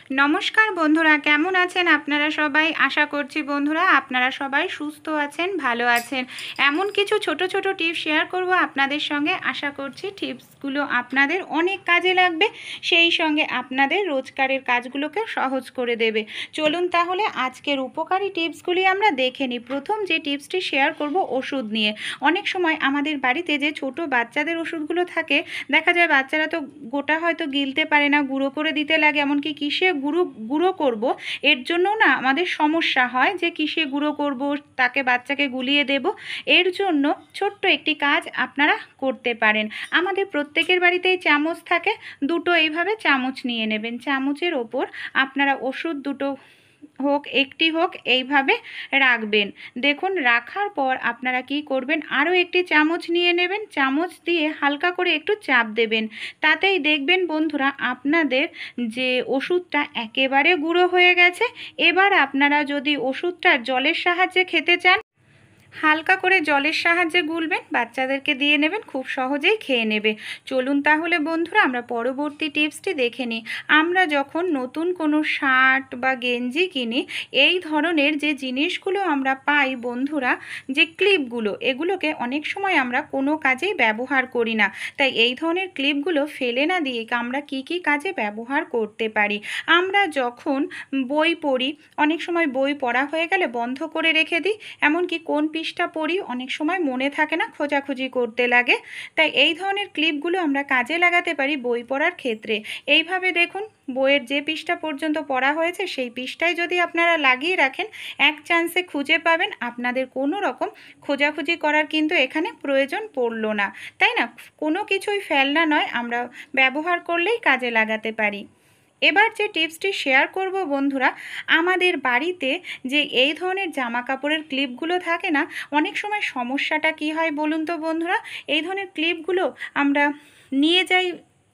নমস্কার বন্ধুরা, কেমন আছেন আপনারা সবাই? আশা করছি বন্ধুরা আপনারা সবাই সুস্থ আছেন, ভালো আছেন। এমন কিছু ছোট ছোট টিপস শেয়ার করব আপনাদের সঙ্গে। আশা করছি টিপসগুলো আপনাদের অনেক কাজে লাগবে, সেই সঙ্গে আপনাদের রোজকারের কাজগুলোকে সহজ করে দেবে। চলুন তাহলে আজকের উপকারী টিপসগুলি আমরা দেখে নিই। প্রথম যে টিপসটি শেয়ার করব ওষুধ নিয়ে। অনেক সময় আমাদের বাড়িতে যে ছোট বাচ্চাদের ওষুধগুলো থাকে, দেখা যায় বাচ্চারা তো গোটা হয়তো গিলতে পারে না, গুঁড়ো করে দিতে লাগে। এমনকি কিসে গুঁড়ো করব, এর জন্য না আমাদের সমস্যা হয় যে কিসে গুঁড়ো করব, তাকে বাচ্চাকে গুলিয়ে দেব। এর জন্য ছোট্ট একটি কাজ আপনারা করতে পারেন। আমাদের প্রত্যেকের বাড়িতেই চামচ থাকে, দুটো এইভাবে চামচ নিয়ে নেবেন। চামচের ওপর আপনারা ওষুধ দুটো হোক একটি হোক এইভাবে রাখবেন। দেখুন, রাখার পর আপনারা কি করবেন, আরও একটি চামচ নিয়ে নেবেন। চামচ দিয়ে হালকা করে একটু চাপ দেবেন। তাতেই দেখবেন বন্ধুরা আপনাদের যে ওষুধটা একেবারে গুঁড়ো হয়ে গেছে। এবার আপনারা যদি ওষুধটা জলের সাহায্যে খেতে চান, হালকা করে জলের সাহায্যে গুলবেন, বাচ্চাদেরকে দিয়ে নেবেন, খুব সহজেই খেয়ে নেবে। চলুন তাহলে বন্ধুরা আমরা পরবর্তী টিপসটি দেখে নিই। আমরা যখন নতুন কোনো শার্ট বা গেঞ্জি কিনি, এই ধরনের যে জিনিসগুলো আমরা পাই বন্ধুরা, যে ক্লিপগুলো, এগুলোকে অনেক সময় আমরা কোনো কাজেই ব্যবহার করি না। তাই এই ধরনের ক্লিপগুলো ফেলে না দিয়ে আমরা কি কি কাজে ব্যবহার করতে পারি। আমরা যখন বই পড়ি, অনেক সময় বই পড়া হয়ে গেলে বন্ধ করে রেখে দিই, এমনকি কোন পৃষ্ঠা পড়ি অনেক সময় মনে থাকে না, খোঁজাখুঁজি করতে লাগে। তাই এই ধরনের ক্লিপগুলো আমরা কাজে লাগাতে পারি বই পড়ার ক্ষেত্রে। এইভাবে দেখুন, বইয়ের যে পৃষ্ঠা পর্যন্ত পড়া হয়েছে সেই পৃষ্ঠায় যদি আপনারা লাগিয়ে রাখেন, এক চান্সে খুঁজে পাবেন। আপনাদের কোনো রকম খোঁজাখুঁজি করার কিন্তু এখানে প্রয়োজন পড়লো না, তাই না? কোনো কিছুই ফেলনা নয়, আমরা ব্যবহার করলেই কাজে লাগাতে পারি। এবার যে টিপসটি শেয়ার করব বন্ধুরা, আমাদের বাড়িতে যে এই ধরনের জামা কাপড়ের ক্লিপগুলো থাকে না, অনেক সময় সমস্যাটা কি হয় বলুন তো বন্ধুরা। এই ধরনের ক্লিপগুলো আমরা নিয়ে যাই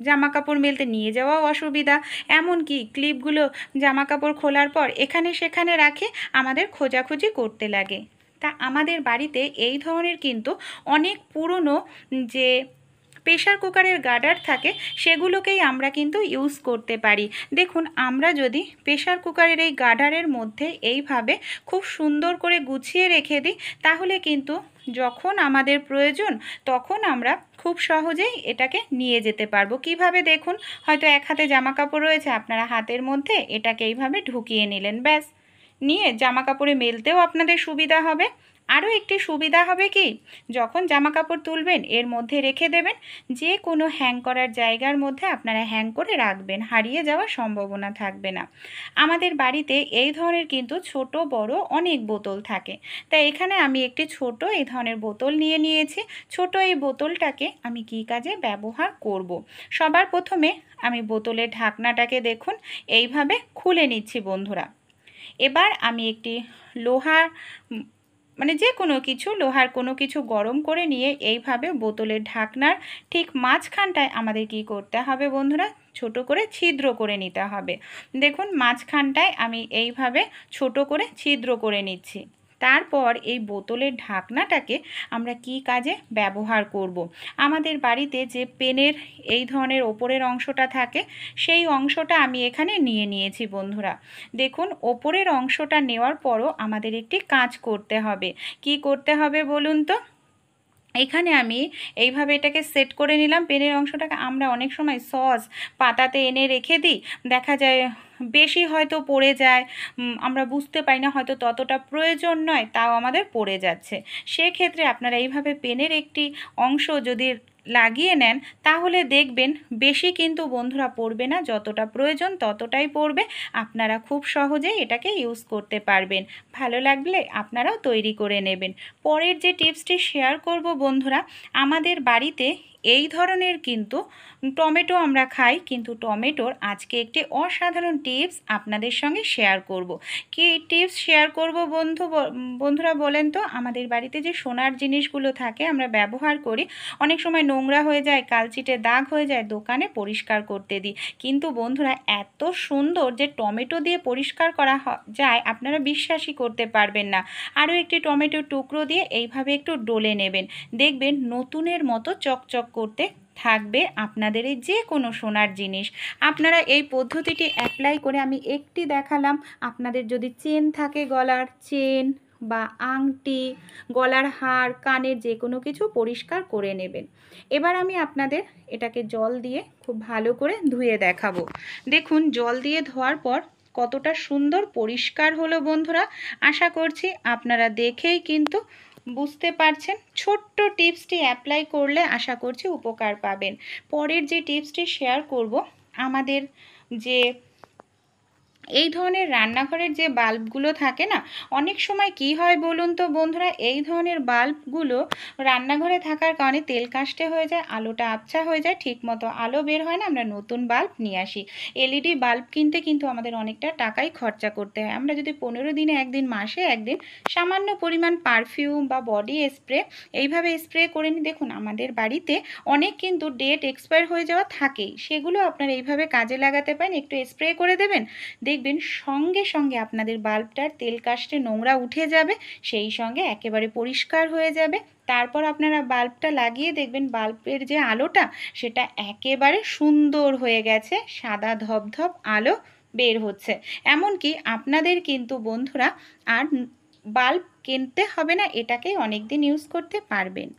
জামা কাপড় মেলতে, নিয়ে যাওয়াও অসুবিধা। এমনকি ক্লিপগুলো জামা কাপড় খোলার পর এখানে সেখানে রাখে, আমাদের খোঁজাখুঁজি করতে লাগে। তা আমাদের বাড়িতে এই ধরনের কিন্তু অনেক পুরনো যে প্রেশার কুকারের গার্ডার থাকে, সেগুলোকেই আমরা কিন্তু ইউজ করতে পারি। দেখুন, আমরা যদি প্রেশার কুকারের এই গার্ডারের মধ্যে এইভাবে খুব সুন্দর করে গুছিয়ে রেখে দিই, তাহলে কিন্তু যখন আমাদের প্রয়োজন তখন আমরা খুব সহজেই এটাকে নিয়ে যেতে পারবো। কিভাবে দেখুন, হয়তো এক হাতে জামা কাপড় রয়েছে, আপনারা হাতের মধ্যে এটাকে এইভাবে ঢুকিয়ে নিলেন, ব্যাস। নিয়ে জামা কাপড়ে মেলতেও আপনাদের সুবিধা হবে। আরও একটি সুবিধা হবে কি, যখন জামা কাপড় তুলবেন এর মধ্যে রেখে দেবেন, যে কোনো হ্যাং করার জায়গার মধ্যে আপনারা হ্যাং করে রাখবেন, হারিয়ে যাওয়ার সম্ভাবনা থাকবে না। আমাদের বাড়িতে এই ধরনের কিন্তু ছোট বড় অনেক বোতল থাকে, তাই এখানে আমি একটি ছোট এই ধরনের বোতল নিয়ে নিয়েছি। ছোট এই বোতলটাকে আমি কী কাজে ব্যবহার করব। সবার প্রথমে আমি বোতলের ঢাকনাটাকে দেখুন এইভাবে খুলে নিচ্ছি বন্ধুরা। এবার আমি একটি লোহার মানে যে কোনো কিছু, লোহার কোনো কিছু গরম করে নিয়ে এইভাবে বোতলের ঢাকনার ঠিক মাঝখানটায় আমাদের কি করতে হবে বন্ধুরা, ছোট করে ছিদ্র করে নিতে হবে। দেখুন, মাঝখানটায় আমি এইভাবে ছোট করে ছিদ্র করে নিচ্ছি। তারপর এই বোতলের ঢাকনাটাকে আমরা কি কাজে ব্যবহার করব। আমাদের বাড়িতে যে পেনের এই ধরনের ওপরের অংশটা থাকে, সেই অংশটা আমি এখানে নিয়ে নিয়েছি বন্ধুরা। দেখুন, ওপরের অংশটা নেওয়ার পরও আমাদের একটি কাজ করতে হবে। কি করতে হবে বলুন তো। এখানে আমি এইভাবে এটাকে সেট করে নিলাম। পেনের অংশটাকে আমরা অনেক সময় সস পাতাতে এনে রেখে দিই, দেখা যায় বেশি হয়তো পড়ে যায়, আমরা বুঝতে পারি না, হয়তো ততটা প্রয়োজন নয়, তাও আমাদের পড়ে যাচ্ছে। সেক্ষেত্রে আপনারা এইভাবে পেনের একটি অংশ যদি লাগিয়ে নেন, তাহলে দেখবেন বেশি কিন্তু বন্ধুরা পড়বে না, যতটা প্রয়োজন ততটাই পড়বে। আপনারা খুব সহজেই এটাকে ইউজ করতে পারবেন। ভালো লাগলে আপনারাও তৈরি করে নেবেন। পরের যে টিপসটি শেয়ার করব বন্ধুরা, আমাদের বাড়িতে এই ধরনের কিন্তু টমেটো আমরা খাই, কিন্তু টমেটোর আজকে একটি অসাধারণ টিপস আপনাদের সঙ্গে শেয়ার করব। কি টিপস শেয়ার করব বন্ধুরা বলেন তো। আমাদের বাড়িতে যে সোনার জিনিসগুলো থাকে আমরা ব্যবহার করি, অনেক সময় নোংরা হয়ে যায়, কালচিটে দাগ হয়ে যায়, দোকানে পরিষ্কার করতে দিই। কিন্তু বন্ধুরা এত সুন্দর যে টমেটো দিয়ে পরিষ্কার করা যায়, আপনারা বিশ্বাসই করতে পারবেন না। আরও একটি টমেটোর টুকরো দিয়ে এইভাবে একটু ডলে নেবেন, দেখবেন নতুনের মতো চকচক করতে থাকবে আপনাদের এই যে কোনো সোনার জিনিস। আপনারা এই পদ্ধতিটি অ্যাপ্লাই করে, আমি একটি দেখালাম, আপনাদের যদি চেন থাকে, গলার চেন বা আংটি, গলার হার, কানের যে কোনো কিছু পরিষ্কার করে নেবেন। এবার আমি আপনাদের এটাকে জল দিয়ে খুব ভালো করে ধুয়ে দেখাবো। দেখুন জল দিয়ে ধোয়ার পর কতটা সুন্দর পরিষ্কার হলো বন্ধুরা। আশা করছি আপনারা দেখেই কিন্তু বুঝতে পারছেন। ছোট্ট টিপসটি অ্যাপ্লাই করলে আশা করছি উপকার পাবেন। পরের যে টিপসটি শেয়ার করব, আমাদের যে এই ধরনের রান্নাঘরের যে বাল্বগুলো থাকে না, অনেক সময় কি হয় বলুন তো বন্ধুরা, এই ধরনের বাল্বগুলো রান্নাঘরে থাকার কারণে তেল কাস্টে হয়ে যায়, আলোটা আবছা হয়ে যায়, ঠিকমতো আলো বের হয় না, আমরা নতুন বাল্ব নিয়ে আসি। এলইডি বাল্ব কিনতে কিন্তু আমাদের অনেকটা টাকাই খরচা করতে হয়। আমরা যদি 15 দিনে একদিন, মাসে একদিন সামান্য পরিমাণ পারফিউম বা বডি স্প্রে এইভাবে স্প্রে করে নিই, দেখুন আমাদের বাড়িতে অনেক কিন্তু ডেট এক্সপায়ার হয়ে যাওয়া থাকেই, সেগুলো আপনারা এইভাবে কাজে লাগাতে পারেন। একটু স্প্রে করে দেবেন, দেখবেন সঙ্গে সঙ্গে আপনাদের বাল্বটার তেল কাস্টে নোংরা উঠে যাবে, সেই সঙ্গে একেবারে পরিষ্কার হয়ে যাবে। তারপর আপনারা বাল্বটা লাগিয়ে দেখবেন বাল্বের যে আলোটা সেটা একেবারে সুন্দর হয়ে গেছে, সাদা ধপধপ আলো বের হচ্ছে। এমনকি আপনাদের কিন্তু বন্ধুরা আর বাল্ব কিনতে হবে না, এটাকেই অনেক দিন ইউজ করতে পারবেন।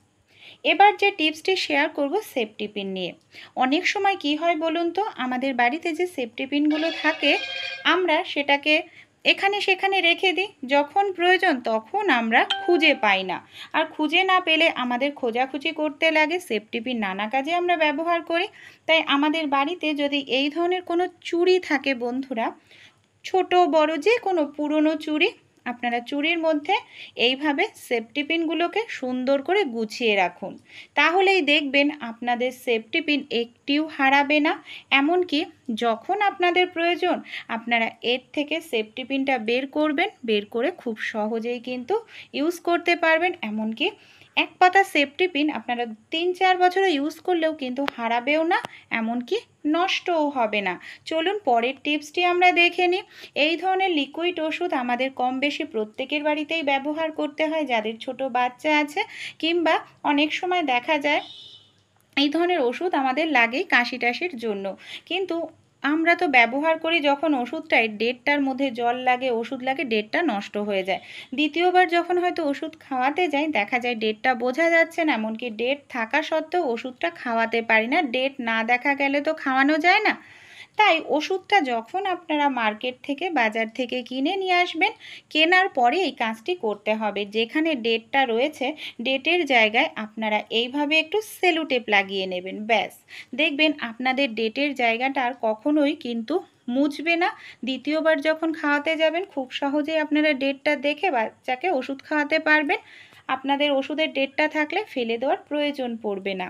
এবার যে টিপসটি শেয়ার করব সেফটি পিন নিয়ে। অনেক সময় কি হয় বলুন তো, আমাদের বাড়িতে যে সেফটি পিনগুলো থাকে আমরা সেটাকে এখানে সেখানে রেখে দিই, যখন প্রয়োজন তখন আমরা খুঁজে পাই না। আর খুঁজে না পেলে আমাদের খোঁজাখুঁজি করতে লাগে, সেফটি পিন নানা কাজে আমরা ব্যবহার করি। তাই আমাদের বাড়িতে যদি এই ধরনের কোনো চুড়ি থাকে বন্ধুরা, ছোট বড় যে কোনো পুরনো চুড়ি, আপনারা চুড়ির মধ্যে এইভাবে সেফটি পিনগুলোকে সুন্দর করে গুছিয়ে রাখুন। তাহলেই দেখবেন আপনাদের সেফটি পিন একটিও হারাবে না। এমনকি যখন আপনাদের প্রয়োজন আপনারা এর থেকে সেফটি পিনটা বের করবেন, বের করে খুব সহজেই কিন্তু ইউজ করতে পারবেন। এমনকি এক পাতা সেফটি পিন আপনারা 3-4 বছরে ইউজ করলেও কিন্তু হারাবেও না, এমনকি নষ্টও হবে না। চলুন পরের টিপসটি আমরা দেখে নিই। এই ধরনের লিকুইড ওষুধ আমাদের কম বেশি প্রত্যেকের বাড়িতেই ব্যবহার করতে হয়, যাদের ছোট বাচ্চা আছে, কিংবা অনেক সময় দেখা যায় এই ধরনের ওষুধ আমাদের লাগেই কাশি টাশির জন্য। কিন্তু আমরা তো ব্যবহার করি যখন ওষুধটায় ডেটটার মধ্যে জল লাগে, ওষুধ লাগে, ডেটটা নষ্ট হয়ে যায়। দ্বিতীয়বার যখন হয়তো ওষুধ খাওয়াতে যাই দেখা যায় ডেটটা বোঝা যাচ্ছে না, এমনকি ডেট থাকা সত্ত্বেও ওষুধটা খাওয়াতে পারি না, ডেট না দেখা গেলে তো খাওয়ানো যায় না। তাই ওষুধটা যখন আপনারা মার্কেট থেকে, বাজার থেকে কিনে নিয়ে আসবেন, কেনার পরে এই কাজটি করতে হবে। যেখানে ডেটটা রয়েছে ডেটের জায়গায় আপনারা এইভাবে একটু সেলো টেপ লাগিয়ে নেবেন, ব্যাস। দেখবেন আপনাদের ডেটের জায়গাটা আর কখনোই কিন্তু মুছবে না। দ্বিতীয়বার যখন খাওয়াতে যাবেন খুব সহজেই আপনারা ডেটটা দেখে বাচ্চাকে ওষুধ খাওয়াতে পারবেন। আপনাদের ওষুধের ডেটটা থাকলে ফেলে দেওয়ার প্রয়োজন পড়বে না।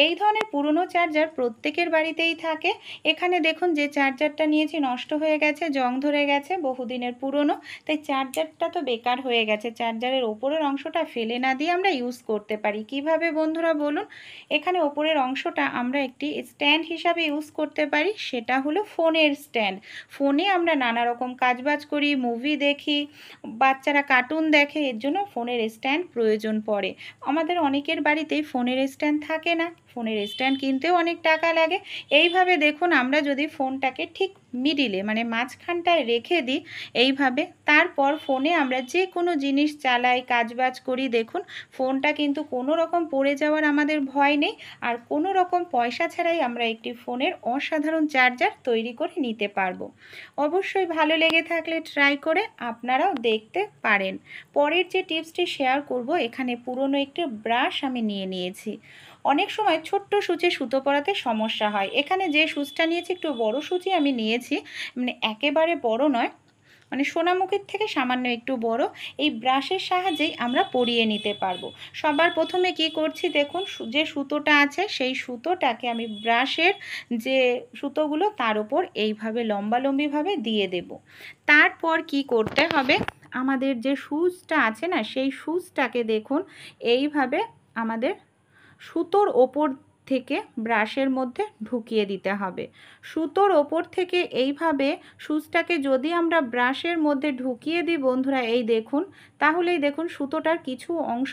এই ধরনের পুরনো চার্জার প্রত্যেকের বাড়িতেই থাকে। এখানে দেখুন যে চার্জারটা নিয়েছি নষ্ট হয়ে গেছে, জং ধরে গেছে, বহুদিনের পুরনো, তাই চার্জারটা তো বেকার হয়ে গেছে। চার্জারের ওপরের অংশটা ফেলে না দিয়ে আমরা ইউজ করতে পারি কিভাবে বন্ধুরা বলুন। এখানে ওপরের অংশটা আমরা একটি স্ট্যান্ড হিসাবে ইউজ করতে পারি, সেটা হলো ফোনের স্ট্যান্ড। ফোনে আমরা নানা রকম কাজবাজ করি, মুভি দেখি, বাচ্চারা কার্টুন দেখে, এর জন্য ফোনের স্ট্যান্ড প্রয়োজন পড়ে। আমাদের অনেকের বাড়িতেই ফোনের স্ট্যান্ড থাকে না, ফোনের স্ট্যান্ড কিনতেও অনেক টাকা লাগে। এইভাবে দেখুন আমরা যদি ফোনটাকে ঠিক মিডিলে মানে মাঝখানটায় রেখে দিই এইভাবে, তারপর ফোনে আমরা যে কোনো জিনিস চালাই, কাজবাজ করি, দেখুন ফোনটা কিন্তু কোনো রকম পড়ে যাওয়ার আমাদের ভয় নেই। আর কোনো রকম পয়সা ছাড়াই আমরা একটি ফোনের অসাধারণ চার্জার তৈরি করে নিতে পারবো। অবশ্যই ভালো লেগে থাকলে ট্রাই করে আপনারাও দেখতে পারেন। পরের যে টিপসটি শেয়ার করব, এখানে পুরনো একটি ব্রাশ আমি নিয়ে নিয়েছি। অনেক সময় ছোট্ট সূচে সুতো পরাতে সমস্যা হয়। এখানে যে সূচটা নিয়েছি একটু বড় সূচি আমি নিয়েছি, মানে একেবারে বড় নয়, মানে সোনামুখীর থেকে সামান্য একটু বড়। এই ব্রাশের সাহায্যেই আমরা পরিয়ে নিতে পারবো। সবার প্রথমে কি করছি দেখুন, যে সুতোটা আছে সেই সুতোটাকে আমি ব্রাশের যে সুতোগুলো তার উপর এইভাবে লম্বালম্বিভাবে দিয়ে দেব। তারপর কি করতে হবে, আমাদের যে সুচটা আছে না সেই সুচটাকে দেখুন এইভাবে আমাদের সুতোর ওপর থেকে ব্রাশের মধ্যে ঢুকিয়ে দিতে হবে। সুতোর ওপর থেকে এইভাবে সুচটাকে যদি আমরা ব্রাশের মধ্যে ঢুকিয়ে দিই বন্ধুরা, এই দেখুন, তাহলেই দেখুন সুতোটার কিছু অংশ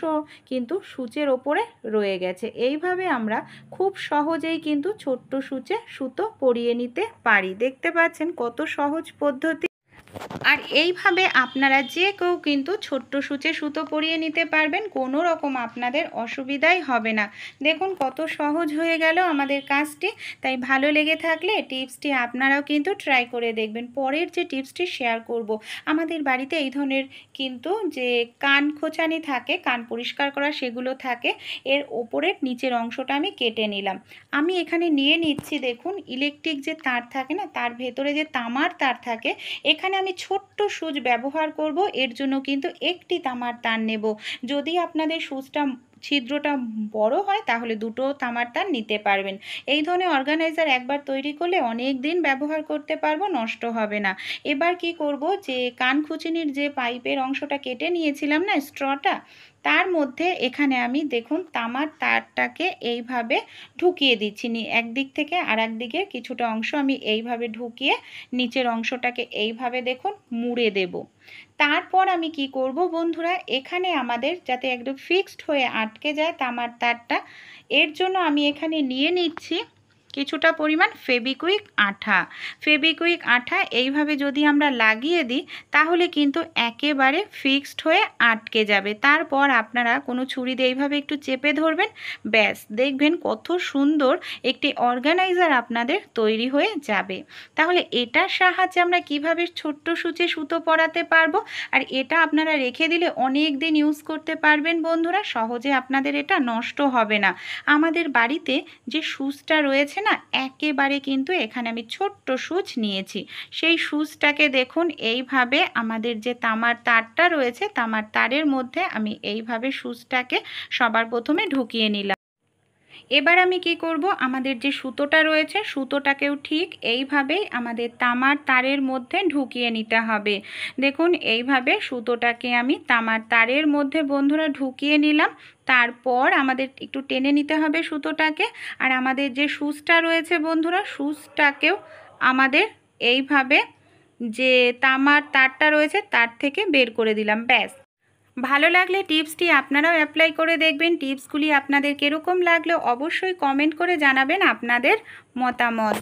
কিন্তু সূচের ওপরে রয়ে গেছে। এইভাবে আমরা খুব সহজেই কিন্তু ছোট্ট সূচে সুতো পরিয়ে নিতে পারি। দেখতে পাচ্ছেন কত সহজ পদ্ধতি। আর এইভাবে আপনারা যে কেউ কিন্তু ছোট্ট সূচে সুতো পরিয়ে নিতে পারবেন, কোনো রকম আপনাদের অসুবিধাই হবে না। দেখুন কত সহজ হয়ে গেল আমাদের কাজটি। তাই ভালো লেগে থাকলে টিপসটি আপনারাও কিন্তু ট্রাই করে দেখবেন। পরের যে টিপসটি শেয়ার করব, আমাদের বাড়িতে এই ধরনের কিন্তু যে কান খোঁচানি থাকে, কান পরিষ্কার করা সেগুলো থাকে, এর ওপরের নিচের অংশটা আমি কেটে নিলাম। আমি এখানে নিয়ে নিচ্ছি, দেখুন ইলেকট্রিক যে তার থাকে না, তার ভেতরে যে তামার তার থাকে, এখানে আমি ছোট্ট সুচ ব্যবহার করব। এর জন্য কিন্তু একটি তামার তার নেব। যদি আপনাদের সুচটা ছিদ্রটা বড় হয় তাহলে দুটো তামার তার নিতে পারবেন। এই ধরনের অর্গানাইজার একবার তৈরি করলে অনেক দিন ব্যবহার করতে পারবো, নষ্ট হবে না। এবার কি করব, যে কান খুঁচিনির যে পাইপের অংশটা কেটে নিয়েছিলাম না, স্ট্রটা, তার মধ্যে এখানে আমি দেখুন তামার তারটাকে এইভাবে ঢুকিয়ে দিচ্ছি। একদিক থেকে আর একদিকের কিছুটা অংশ আমি এইভাবে ঢুকিয়ে নিচের অংশটাকে এইভাবে দেখুন মুড়ে দেব। তারপর আমি কি করব বন্ধুরা, এখানে আমাদের যাতে একদম ফিক্সড হয়ে আটকে যায় তামার তারটা, এর জন্য আমি এখানে নিয়ে নিচ্ছি কিছুটা পরিমাণ ফেবিকুইক আঠা। ফেবিকুইক আঠা এইভাবে যদি আমরা লাগিয়ে দিই তাহলে কিন্তু একেবারে ফিক্সড হয়ে আটকে যাবে। তারপর আপনারা কোনো ছুরি দিয়ে এইভাবে একটু চেপে ধরবেন, ব্যাস দেখবেন কত সুন্দর একটি অর্গানাইজার আপনাদের তৈরি হয়ে যাবে। তাহলে এটার সাহায্যে আমরা কিভাবে ছোট্ট সূচে সুতো পরাতে পারবো, আর এটা আপনারা রেখে দিলে অনেক দিন ইউজ করতে পারবেন বন্ধুরা, সহজে আপনাদের এটা নষ্ট হবে না। আমাদের বাড়িতে যে সুচটা রয়েছে না, একেবারে কিন্তু এখানে আমি ছোট্ট সুচ নিয়েছি। সেই সুচটাকে দেখুন এইভাবে আমাদের যে তামার তারটা রয়েছে, তামার তারের মধ্যে আমি এইভাবে সুচটাকে সবার প্রথমে ঢুকিয়ে নিলাম। এবার আমি কি করব, আমাদের যে সুতোটা রয়েছে সুতোটাকেও ঠিক এইভাবেই আমাদের তামার তারের মধ্যে ঢুকিয়ে নিতে হবে। দেখুন এইভাবে সুতোটাকে আমি তামার তারের মধ্যে বন্ধুরা ঢুকিয়ে নিলাম। তারপর আমাদের একটু টেনে নিতে হবে সুতোটাকে, আর আমাদের যে সুচটা রয়েছে বন্ধুরা, সুচটাকেও আমাদের এইভাবে যে তামার তারটা রয়েছে তার থেকে বের করে দিলাম, ব্যাস। ভালো লাগলে টিপসটি আপনারাও অ্যাপ্লাই করে দেখবেন। টিপসগুলি আপনাদের কীরকম লাগলো অবশ্যই কমেন্ট করে জানাবেন আপনাদের মতামত।